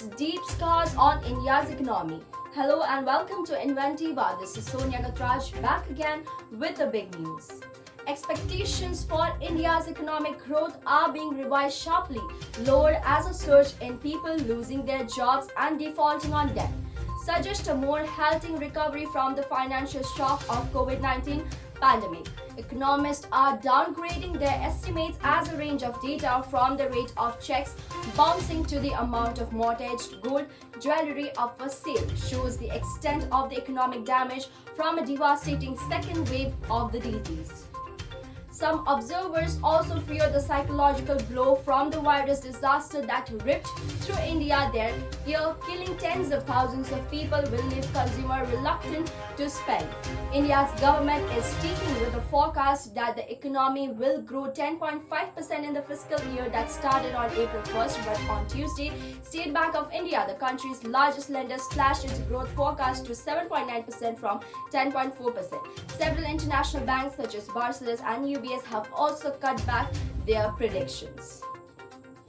leaves deep scars on India's economy. Hello and welcome to Inventiva. This is Sonia Ghatraj back again with the big news. Expectations for India's economic growth are being revised sharply, lowered as a surge in people losing their jobs and defaulting on debt suggest a more halting recovery from the financial shock of COVID-19 pandemic. Economists are downgrading their estimates as a range of data from the rate of cheques bouncing to the amount of mortgaged gold jewellery up for sale shows the extent of the economic damage from a devastating second wave of the disease. Some observers also fear the psychological blow from the virus disaster that ripped through India there, here killing tens of thousands of people will leave consumers reluctant to spend. India's government is sticking with the forecast that the economy will grow 10.5% in the fiscal year that started on April 1st, but on Tuesday, State Bank of India, the country's largest lender, slashed its growth forecast to 7.9% from 10.4%. Several international banks such as Barclays and UBS have also cut back their predictions.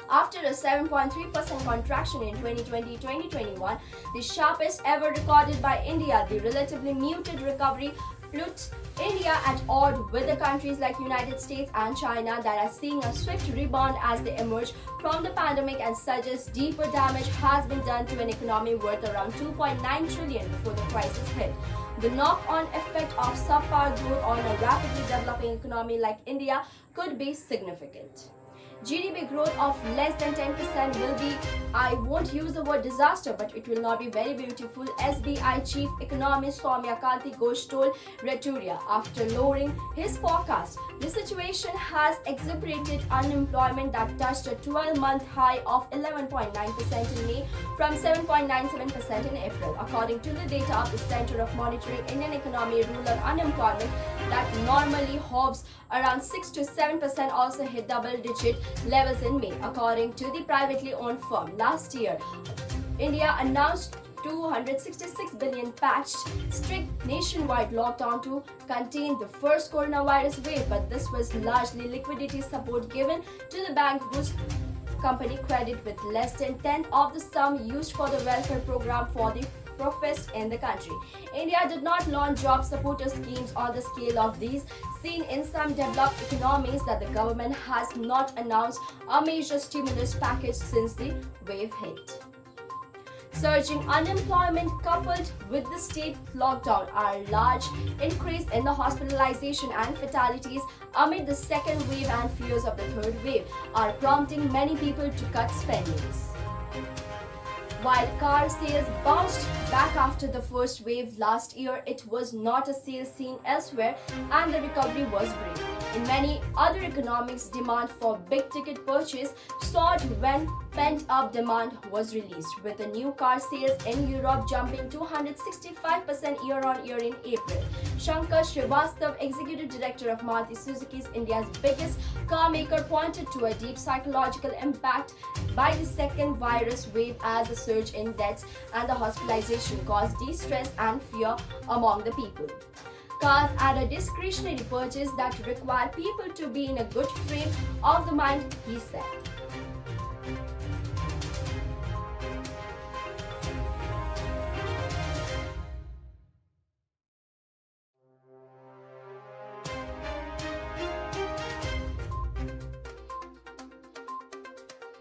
After a 7.3% contraction in 2020-2021, the sharpest ever recorded by India, the relatively muted recovery puts India at odds with the countries like United States and China that are seeing a swift rebound as they emerge from the pandemic and suggests deeper damage has been done to an economy worth around 2.9 trillion before the crisis hit. The knock-on effect of subpar growth on a rapidly developing economy like India could be significant. GDP growth of less than 10% will be, I won't use the word disaster, but it will not be very beautiful, SBI chief economist Sonia Ghosh told Ghatraj after lowering his forecast. The situation has exacerbated unemployment that touched a 12-month high of 11.9% in May from 7.97% in April. According to the data of the Center of Monitoring Indian Economy, rural unemployment that normally hovers around 6 to 7% also hit double-digit levels in May, according to the privately owned firm. Last year, India announced 266 billion patched strict nationwide lockdown to contain the first coronavirus wave, but this was largely liquidity support given to the bank whose company credit with less than 10th of the sum used for the welfare program for the professed in the country. India did not launch job supporter schemes on the scale of these seen in some developed economies that the government has not announced a major stimulus package since the wave hit. Surging unemployment coupled with the state lockdown are large increase in the hospitalization and fatalities amid the second wave and fears of the third wave are prompting many people to cut spendings. While car sales bounced back after the first wave last year, it was not a sale seen elsewhere and the recovery was brief. In many other economies, demand for big-ticket purchase soared when pent-up demand was released, with the new car sales in Europe jumping 265% year-on-year in April. Shankar Srivastav, Executive Director of Maruti Suzuki's India's biggest car maker, pointed to a deep psychological impact by the second virus wave as the surge in deaths and the hospitalization caused distress and fear among the people. Cars are a discretionary purchase that require people to be in a good frame of the mind, he said.